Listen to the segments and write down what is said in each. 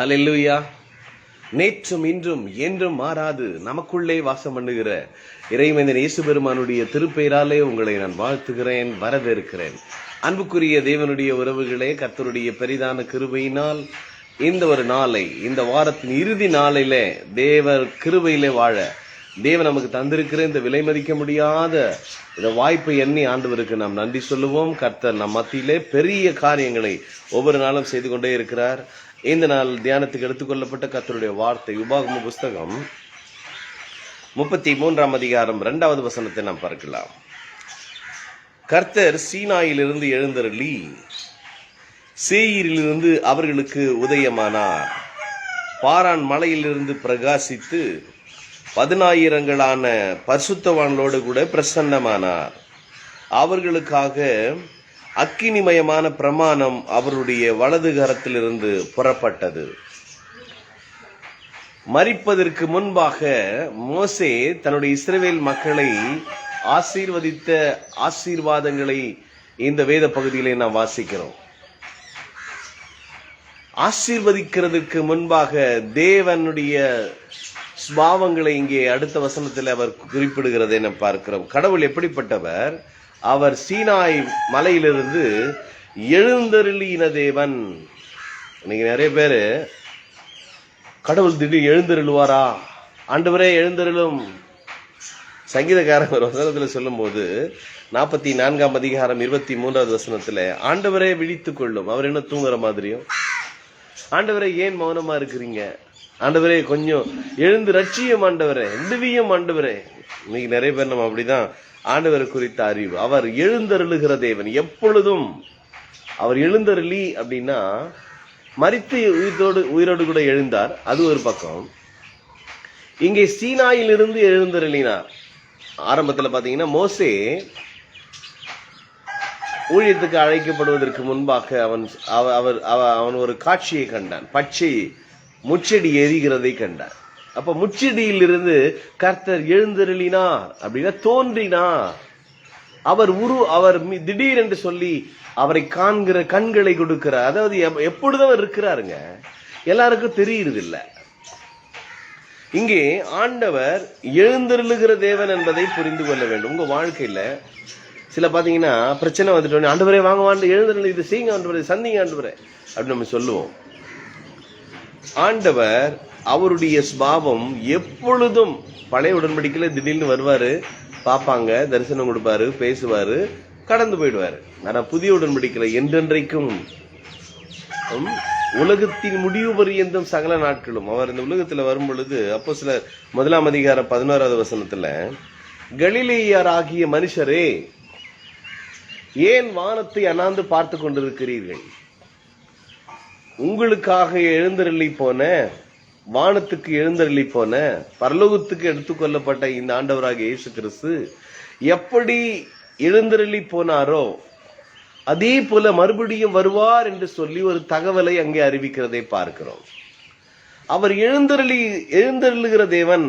அல்லேலூயா. நேற்றும் இன்றும் என்றும் மாறாது நமக்குள்ளே வாசம் பண்ணுகிற இறைமனிதன் இயேசு பெருமானுடைய திருப்பெயராலே உங்களை நான் வாழ்த்துகிறேன், வரவேற்கிறேன். அன்புக்குரிய தேவனுடைய உறவுகளே, கர்த்தருடைய பெரிதான கிருபையினால் இந்த ஒரு நாளை, இந்த வாரத்தின் இறுதி நாளிலே தேவர் கிருபையிலே வாழ தேவன் நமக்கு தந்திருக்கிற இந்த விலை மதிக்க முடியாத இந்த வாய்ப்பை எண்ணி ஆண்டவருக்கு நாம் நன்றி சொல்லுவோம். கர்த்தர் நம் மத்தியிலே பெரிய காரியங்களை ஒவ்வொரு நாளும் செய்து கொண்டே இருக்கிறார். இந்த நாள் தியானத்துக்கு எடுத்துக்கொள்ளப்பட்ட கர்த்தருடைய வார்த்தை உபாகம புஸ்தகம் 33ஆம் அதிகாரம் 2வது வசனத்தை நாம் பார்க்கலாம். கர்த்தர் சீனாயிலிருந்து எழுந்தருளி சேயீரிலிருந்து அவர்களுக்கு உதயமானார். பாரான் மலையிலிருந்து பிரகாசித்து 10,000 பரிசுத்தவான்களோடு கூட பிரசன்னமானார். அவர்களுக்காக அக்கினிமயமான பிரமாணம் அவருடைய வலது கரத்திலிருந்து புறப்பட்டது. மரிப்பதற்கு முன்பாக மோசே தன்னுடைய இஸ்ரவேல் மக்களை ஆசீர்வதித்த ஆசீர்வாதங்களை இந்த வேத பகுதியிலே நாம் வாசிக்கிறோம். ஆசீர்வதிக்கிறதுக்கு முன்பாக தேவனுடைய ஸ்பாவங்களை இங்கே அடுத்த வசனத்தில் அவர் குறிப்பிடுகிறதை நாம் பார்க்கிறோம். கடவுள் எப்படிப்பட்டவர்? அவர் சீனாய் மலையிலிருந்து எழுந்தருளின தேவன். நீங்க நிறைய பேரு கடவுள் திடீர் எழுந்தருளுவாரா, ஆண்டவரே எழுந்தருளும். சங்கீதக்காரன் ஒரு வசனத்துல சொல்லும் போது 44ஆம் அதிகாரம் 23வது வசனத்துல ஆண்டவரே விழித்துக் கொள்ளும். அவர் என்ன தூங்குற மாதிரியும், ஆண்டவரே ஏன் மௌனமா இருக்கிறீங்க, ஆண்டவரே கொஞ்சம் எழுந்து ரட்சியம், ஆண்டவரே விடுவியும், ஆண்டவரே. இன்னைக்கு நிறைய பேர் நம்ம அப்படிதான் ஆண்டவர் குறித்த அறிவு. அவர் எழுந்தருளுகிற தேவன். எப்பொழுதும் அவர் எழுந்தருளி அப்படின்னா மரித்து உயிரோடு கூட எழுந்தார், அது ஒரு பக்கம். இங்கே சீனாயிலிருந்து எழுந்தருளினார். ஆரம்பத்துல பாத்தீங்கன்னா மோசே ஊழியத்துக்கு அழைக்கப்படுவதற்கு முன்பாக அவன் ஒரு காட்சியை கண்டான். பச்சை முச்செடி எரிகிறதை கண்டார். அப்ப முச்செடியிலிருந்து கர்த்தர் எழுந்தருளினார் அப்படின்னா தோன்றினார். அவர் திடீர் என்று சொல்லி அவரை காண்கிற கண்களை கொடுக்கிறார். அதாவது எப்பொழுதும் அவர் இருக்கிறாருங்க, எல்லாருக்கும் தெரியுறது இல்ல. இங்கே ஆண்டவர் எழுந்தருளுகிற தேவன் என்பதை புரிந்து கொள்ள வேண்டும். உங்க வாழ்க்கையில சில பாத்தீங்கன்னா பிரச்சனை வந்துட்டோம், ஆண்டவரே வாங்க வாண்டு எழுந்தருள், இது செய்யுங்க ஆண்டவரே, சந்திங்க ஆண்டவரே அப்படின்னு நம்ம சொல்லுவோம். ஆண்டவர் அவருடைய ஸ்பாவம் எப்பொழுதும் பழைய உடன்படிக்கையில திடீர்னு வருவாரு, பாப்பாங்க, தரிசனம் கொடுப்பாரு, பேசுவாரு, கடந்து போயிடுவாரு. ஆனா புதிய உடன்படிக்கையில என்றென்றைக்கும் உலகத்தின் முடிவு பரியந்தம் சகல நாட்களும் அவர் இந்த உலகத்துல வரும் பொழுது அப்போஸ்தலர் 1ஆம் அதிகாரம் 11வது வசனத்துல கலிலேயராகிய மனுஷரே ஏன் வானத்தை அண்ணாந்து பார்த்து கொண்டிருக்கிறீர்கள், உங்களுக்காக எழுந்தருளி போன, வானத்துக்கு எழுந்தருளி போன, பரலோகத்துக்கு எடுத்துக்கொள்ளப்பட்ட இந்த ஆண்டவராகிய இயேசு கிறிஸ்து எப்படி எழுந்தருளி போனாரோ அதே போல மறுபடியும் வருவார் என்று சொல்லி ஒரு தகவலை அங்கே அறிவிக்கிறதை பார்க்கிறோம். அவர் எழுந்தருளுகிற தேவன்.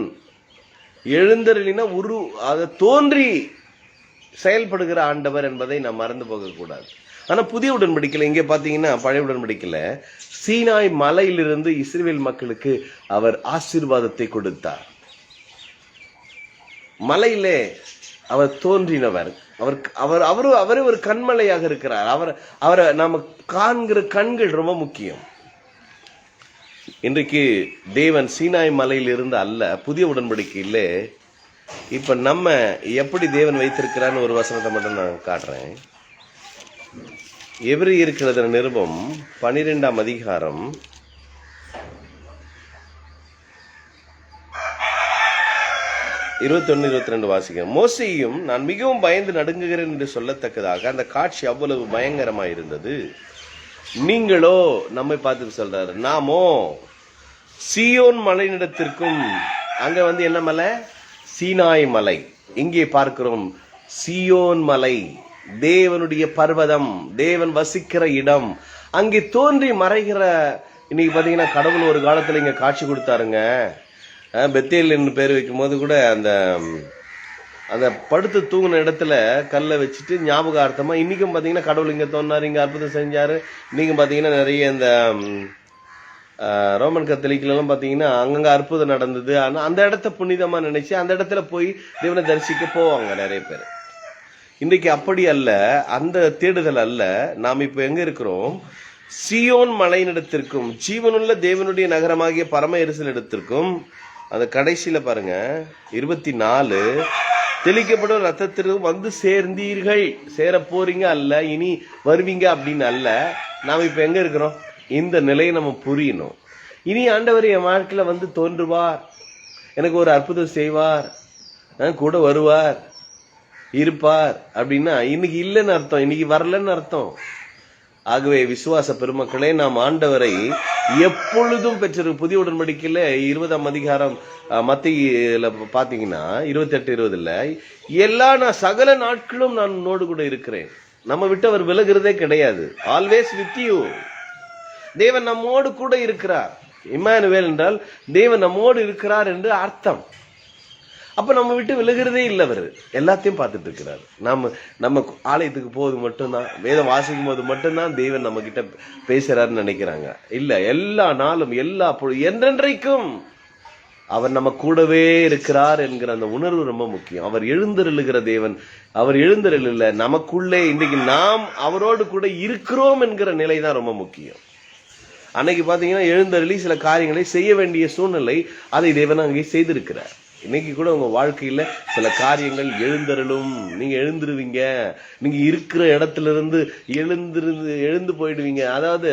எழுந்தருளினா அதை தோன்றி செயல்படுகிற ஆண்டவர் என்பதை நாம் மறந்து போக கூடாது. ஆனா புதிய உடன்படிக்கையில இங்க பாத்தீங்கன்னா பழைய உடன்படிக்கையில சீனாய் மலையிலிருந்து இஸ்ரவேல் மக்களுக்கு அவர் ஆசீர்வாதத்தை கொடுத்தார். மலையிலே அவர் தோன்றினவர். அவரே ஒரு கண்மலையாக இருக்கிறார். அவரை நாம காண்கிற கண்கள் ரொம்ப முக்கியம். இன்றைக்கு தேவன் சீனாய் மலையில் இருந்து அல்ல, புதிய உடன்படிக்கையில இப்ப நம்ம எப்படி தேவன் வைத்திருக்கிறான்னு ஒரு வசனத்தை மட்டும் நான் காட்டுறேன். எபிரேயர் நிருபம் 12ஆம் அதிகாரம் 21-22 வாசிக்கிறேன். மோசேயும் நான் மிகவும் பயந்து நடுங்குகிறேன் என்று சொல்லத்தக்கதாக அந்த காட்சி அவ்வளவு பயங்கரமா இருந்தது. நீங்களோ, நம்மை பார்த்து சொல்றாரு, நாமோ சீயோன் மலையினிடத்திற்கும், அங்க என்ன மலை? சீனாய் மலை. இங்கே பார்க்கிறோம் சீயோன் மலை, தேவனுடைய பர்வதம், தேவன் வசிக்கிற இடம். அங்கே தோன்றி மறைகிற, இன்னைக்கு பாத்தீங்கன்னா கடவுள் ஒரு காலத்துல இங்க காட்சி கொடுத்தாருங்க. பெத்தேல் என்று பேர் வைக்கும் போது கூட அந்த படுத்து தூங்கின இடத்துல கல்லை வச்சுட்டு ஞாபகார்த்தமா இன்னைக்கும் பாத்தீங்கன்னா கடவுள் இங்க தோன்றாரு, இங்க அற்புதம் செஞ்சாரு. இன்னைக்கும் பாத்தீங்கன்னா நிறைய இந்த ரோமன் கத்தோலிக்கலாம் பார்த்தீங்கன்னா அங்கங்க அற்புதம் நடந்தது. ஆனால் அந்த இடத்த புனிதமா நினைச்சு அந்த இடத்துல போய் தேவனை தரிசிக்க போவாங்க நிறைய பேர். இன்றைக்கு அப்படி அல்ல, அந்த தேடுதல் அல்ல. நாம் இப்ப எங்க இருக்கிறோம்? சீயோன் மலையினிடத்திற்கும் ஜீவனுள்ள தேவனுடைய நகரமாகிய பரம எருசலேமிடத்திற்கும். அந்த கடைசியில பாருங்க 24, தெளிக்கப்படும் ரத்தத்திற்கும் வந்து சேர்ந்தீர்கள். சேர போறீங்க அல்ல, இனி வருவீங்க அப்படின்னு அல்ல. நாம் இப்ப எங்க இருக்கிறோம்? இந்த நிலையை நம்ம புரியணும். இனி ஆண்டவர் என் வாழ்க்கையில வந்து தோன்றுவார், எனக்கு ஒரு அற்புதம் செய்வார், கூட வருவார், இருப்பார் அப்படின்னா இன்னைக்கு இல்லைன்னு அர்த்தம், இன்னைக்கு வரலன்னு அர்த்தம். ஆகவே விசுவாச பெருமக்களே, நாம் ஆண்டவரை எப்பொழுதும் பெற்றிருக்க. புதிய உடன்படிக்கையில 20ஆம் அதிகாரம் மத்தியில பாத்தீங்கன்னா 28-20 எல்லா நான் சகல நாட்களும் நான் உன்னோடு கூட இருக்கிறேன். நம்ம விட்டு அவர் விலகிறதே கிடையாது. Always with you. தேவன் நம்மோடு கூட இருக்கிறார். இம்மானுவேல் என்றால் தேவன் நம்மோடு இருக்கிறார் என்று அர்த்தம். அப்ப நம்ம விட்டு விலகிறதே இல்லை. அவர் எல்லாத்தையும் பார்த்துட்டு இருக்கிறார். நம்ம ஆலயத்துக்கு போவது மட்டும்தான், வேதம் வாசிக்கும் போது மட்டும்தான் தேவன் நம்ம கிட்ட பேசுறாருன்னு நினைக்கிறாங்க. இல்ல, எல்லா நாளும் எல்லா என்றென்றைக்கும் அவர் நம்ம கூடவே இருக்கிறார் என்கிற அந்த உணர்வு ரொம்ப முக்கியம். அவர் எழுந்தருளுகிற தேவன். அவர் எழுந்தருள நமக்குள்ளே இன்றைக்கு நாம் அவரோடு கூட இருக்கிறோம் என்கிற நிலை தான் ரொம்ப முக்கியம். அன்னைக்கு பாத்தீங்கன்னா எழுந்தருளி சில காரியங்களை செய்ய வேண்டிய சூழ்நிலை, அதை தேவன் அங்கே செய்திருக்கிறார். இன்னைக்கு கூட உங்க வாழ்க்கையில சில காரியங்கள் எழுந்தருளும். நீங்க எழுந்துருவீங்க, நீங்க இருக்கிற இடத்துல இருந்து எழுந்து போயிடுவீங்க. அதாவது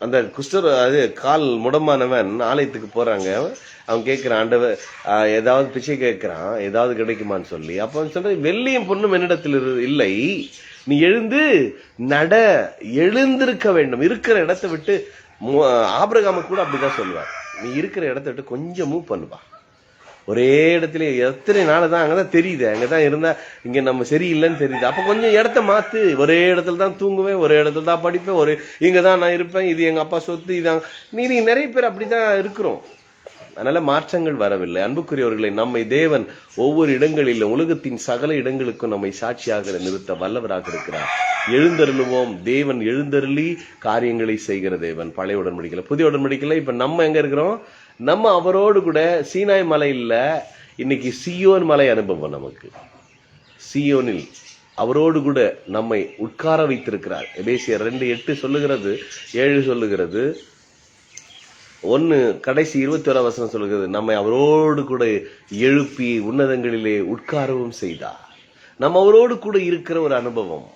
அந்த குஷ்டர் அது கால் முடமானவன் ஆலயத்துக்கு போறாங்க. அவன் கேட்கிறான், ஆண்டவர் ஏதாவது பிச்சை கேட்கிறான், ஏதாவது கிடைக்குமான்னு சொல்லி. அப்ப அவன் சொல்ற, வெள்ளியும் பொண்ணும் என்னிடத்தில் இல்லை, நீ எழுந்து நட, எழுந்திருக்க வேண்டும். இருக்கிற இடத்தை விட்டு, ஆபிரகாம கூட அப்படிதான் சொல்லுவார், நீ இருக்கிற இடத்த விட்டு கொஞ்சம் மூவ் பண்ணுவா. ஒரே இடத்துல எத்தனை நாள் தான் அங்கதான் தெரியுது, அங்கதான் இருந்தா இங்க நம்ம சரியில்லைன்னு தெரியுது. அப்ப கொஞ்சம் இடத்த மாத்து. ஒரே இடத்துல தான் தூங்குவேன், ஒரே இடத்துல தான் படிப்பேன், இங்கதான் நான் இருப்பேன், இது எங்க அப்பா சொத்து, இதான் நீ நிறைய பேர் அப்படிதான் இருக்கிறோம். அதனால மாற்றங்கள் வரவில்லை. அன்புக்குரியவர்களை, நம்மை தேவன் ஒவ்வொரு இடங்களிலும் உலகத்தின் சகல இடங்களுக்கும் நம்மை சாட்சியாக நிறுத்த வல்லவராக இருக்கிறார். எழுந்தருளுவோம். தேவன் எழுந்தருளி காரியங்களை செய்கிற தேவன். பழைய உடன்படிக்கையில, புதிய உடன்படிக்கையில இப்ப நம்ம எங்க இருக்கிறோம்? நம்ம அவரோடு கூட சீனாய் மலை இல்ல, இன்னைக்கு சீயோன் மலை அனுபவம். நமக்கு சீயோனில் அவரோடு கூட நம்மை உட்கார வைத்திருக்கிறார். எபேசியர் 2:8 சொல்லுகிறது, 7 சொல்லுகிறது, 1 கடைசி 21 சொல்லுகிறது, நம்மை அவரோடு கூட எழுப்பி உன்னதங்களிலே உட்காரவும் செய்தார். நம்ம அவரோடு கூட இருக்கிற ஒரு அனுபவம்.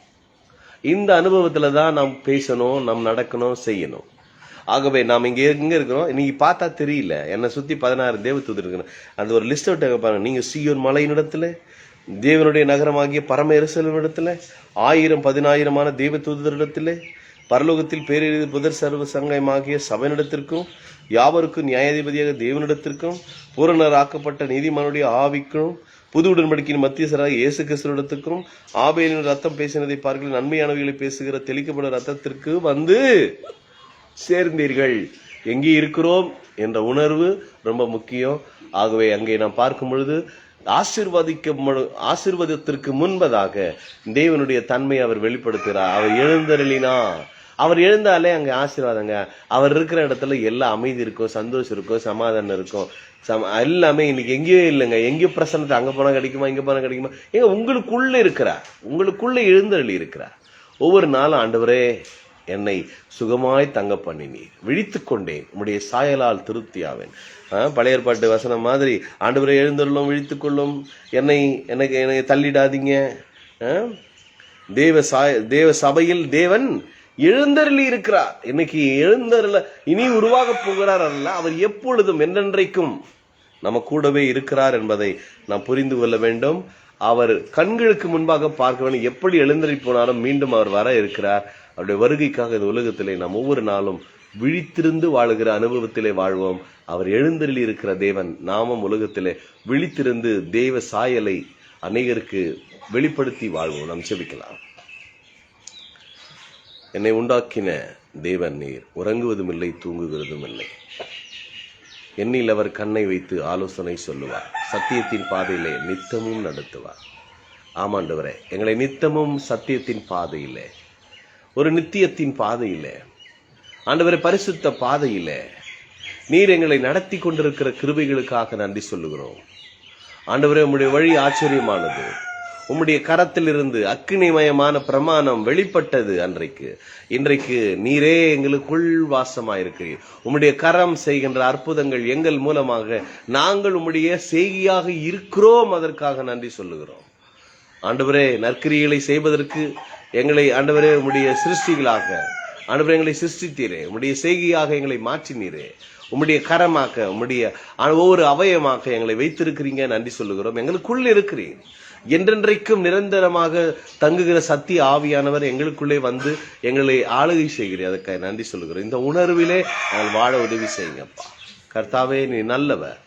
இந்த அனுபவத்துல தான் நாம் பேசணும், நாம் நடக்கணும், செய்யணும். ஆகவே நாம் இங்க இருக்கிறோம். நீங்க பார்த்தா தெரியல, என்னை சுத்தி 16 தேவதூதர் இருக்கிறோம். அந்த ஒரு லிஸ்ட் அவுட் பாருங்க. நீங்க சீயோன் மலையினிடத்துல, தேவனுடைய நகரமாகிய பரம எருசலேமிடத்துல, 1000-10,000 தேவதூதரிடத்திலே, பரலோகத்தில் பேரெழுதி புதர் சர்வ சங்கமாகிய சபையினிடத்திற்கும், யாவருக்கும் நியாயாதிபதியாக தேவனிடத்திற்கும், பூரணராக்கப்பட்ட நீதிமானுடைய ஆவிக்கும், புது உடன்படிக்கையின் மத்தியஸ்தராக இயேசு கிறிஸ்துவிடத்திற்கும், ஆபேலின் ரத்தம் பேசினதை பார்க்கல நன்மையானவைகளை பேசுகிற தெளிக்கப்பட்ட ரத்தத்திற்கு வந்து சேர்ந்தீர்கள். எங்கே இருக்கிறோம் என்ற உணர்வு ரொம்ப முக்கியம். ஆகவே அங்கே நாம் பார்க்கும் பொழுது ஆசீர்வாதத்திற்கு முன்பதாக தேவனுடைய தன்மை அவர் வெளிப்படுத்துகிறார். அவர் எழுந்தருளினா, அவர் எழுந்தாலே அங்க ஆசீர்வாதங்க. அவர் இருக்கிற இடத்துல எல்லா அமைதி இருக்கும், சந்தோஷம் இருக்கும், சமாதானம் இருக்கும். எல்லாமே இன்னைக்கு எங்கேயோ இல்லைங்க. எங்கேயோ பிரசன்னத்தை அங்க போனா கிடைக்குமா, இங்க போனா கிடைக்குமா? ஏங்க உங்களுக்குள்ள இருக்கிறார், உங்களுக்குள்ள எழுந்தருளி இருக்கிறார். ஒவ்வொரு நாளும் ஆண்டவரே என்னை சுகமாய் தங்க பண்ணினீர், விழித்துக் கொண்டேன், உம்முடைய சாயலால் திருப்தியாவேன். பழைய ஏற்பாட்டு வசனம் மாதிரி ஆண்டவரை எழுந்தருளும், விழித்துக் கொள்ளும், என்னை தள்ளிடாதீங்க. தேவ சபையில் தேவன் எழுந்தருளி இருக்கிறார். இன்னைக்கு எழுந்தருள இனி உருவாக போகிறார் அல்ல, அவர் எப்பொழுதும் என்றென்றைக்கும் நம்ம கூடவே இருக்கிறார் என்பதை நாம் புரிந்து கொள்ள வேண்டும். அவர் கண்களுக்கு முன்பாக பார்க்க வேண்டும். எப்படி எழுந்தருளி போனாலும் மீண்டும் அவர் வர இருக்கிறார். அவருடைய வருகைக்காக இந்த உலகத்திலே நாம் ஒவ்வொரு நாளும் விழித்திருந்து வாழுகிற அனுபவத்திலே வாழ்வோம். அவர் எழுந்தருளி இருக்கிற தேவன், நாமும் உலகத்திலே விழித்திருந்து தேவ சாயலை அநேகருக்கு வெளிப்படுத்தி வாழ்வோம். நாம் செபிக்கலாம். என்னை உண்டாக்கின தேவன் நீர், உறங்குவதும் இல்லை, தூங்குகிறதும் இல்லை. என்னில் அவர் கண்ணை வைத்து ஆலோசனை சொல்லுவார், சத்தியத்தின் பாதையிலே நித்தமும் நடத்துவார். ஆமாண்டவரே, எங்களை நித்தமும் சத்தியத்தின் பாதையிலே, ஒரு நித்தியத்தின் பாதையிலே, ஆண்டவரே, பரிசுத்த பாதையில நீர் எங்களை நடத்தி கொண்டிருக்கிற கிருபைகளுக்காக நன்றி சொல்லுகிறோம். ஆண்டவரே, உம்முடைய வழி ஆச்சரியமானது. உம்முடைய கரத்திலிருந்து அக்கினிமயமான பிரமாணம் வெளிப்பட்டது அன்றைக்கு. இன்றைக்கு நீரே எங்களுக்குள் வாசமாயிருக்கிறீர். உம்முடைய கரம் செய்கின்ற அற்புதங்கள் எங்கள் மூலமாக நாங்கள் உம்முடைய செய்கையாக இருக்கிறோம். அதற்காக நன்றி சொல்லுகிறோம். ஆண்டவரே, நற்கிரிகளை செய்வதற்கு எங்களை ஆண்டவரே உம்முடைய சிருஷ்டிகளாக ஆண்டவரே எங்களை சிருஷ்டித்தீரே. உம்முடைய செய்கையாக எங்களை மாற்றினீரே. உம்முடைய கரமாக்க, உம்முடைய ஒவ்வொரு அவயமாக எங்களை வைத்திருக்கிறீங்க. நன்றி சொல்லுகிறோம். எங்களுக்குள்ள இருக்கிறீர். என்றென்றைக்கும் நிரந்தரமாக தங்குகிற சத்திய ஆவியானவர் எங்களுக்குள்ளே வந்து எங்களை ஆளுகை செய்கிறேன். அதுக்காக நன்றி சொல்லுகிறோம். இந்த உணர்விலே நாங்கள் வாழ உதவி செய்யுங்கப்பா. கர்த்தாவே, நீ நல்லவர்.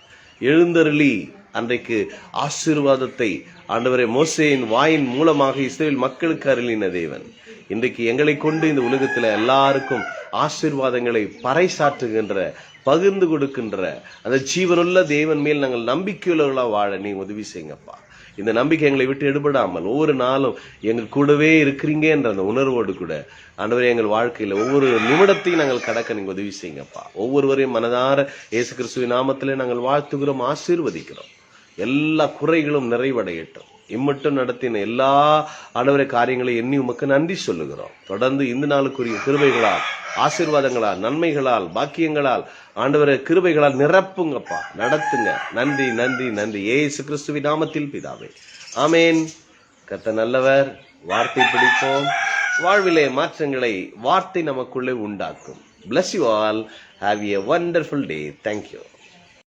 எழுந்தருளி அன்றைக்கு ஆசீர்வாதத்தை ஆண்டவரே மோசேயின் வாயின் மூலமாக இஸ்ரவேல் மக்களுக்கு அருளின தேவன், இன்றைக்கு எங்களை கொண்டு இந்த உலகத்துல எல்லாருக்கும் ஆசீர்வாதங்களை பறைசாற்றுகின்ற, பகிர்ந்து கொடுக்கின்ற அந்த ஜீவனுள்ள தேவன் மேல் நாங்கள் நம்பிக்கையுள்ளவர்களா வாழ நீ உதவி செய்யுங்கப்பா. இந்த நம்பிக்கை எங்களை விட்டு எடுபடாமல் ஒவ்வொரு நாளும் எங்கள் கூடவே இருக்கிறீங்க என்ற அந்த உணர்வோடு கூட ஆண்டவரே எங்கள் வாழ்க்கையில ஒவ்வொரு நிமிடத்தையும் நாங்கள் கடக்க நீங்க உதவி செய்யுங்கப்பா. ஒவ்வொருவரையும் மனதார இயேசு கிறிஸ்துவின் நாமத்திலே நாங்கள் வாழ்த்துகிறோம், ஆசீர்வதிக்கிறோம். எல்லா குறைகளும் நிறைவடையட்டும். இம்மட்டும் நடத்தின எல்லா ஆண்டவரை காரியங்களை எண்ணி உமக்கு நன்றி சொல்லுகிறோம். தொடர்ந்து இந்த நாளுக்குரிய கிருபைகளால், ஆசீர்வாதங்களால், நன்மைகளால், பாக்கியங்களால் ஆண்டவரை கிருபைகளால் நிரப்புங்கப்பா, நடத்துங்க. நன்றி நன்றி நன்றி. இயேசு கிறிஸ்துவின் நாமத்தில் பிதாவே, ஆமேன். கர்த்தர் நல்லவர். வார்த்தை பிடிப்போம். வாழ்விலே மாற்றங்களை வார்த்தை நமக்குள்ளே உண்டாக்கும். Bless you all. Have a wonderful day. Thank you.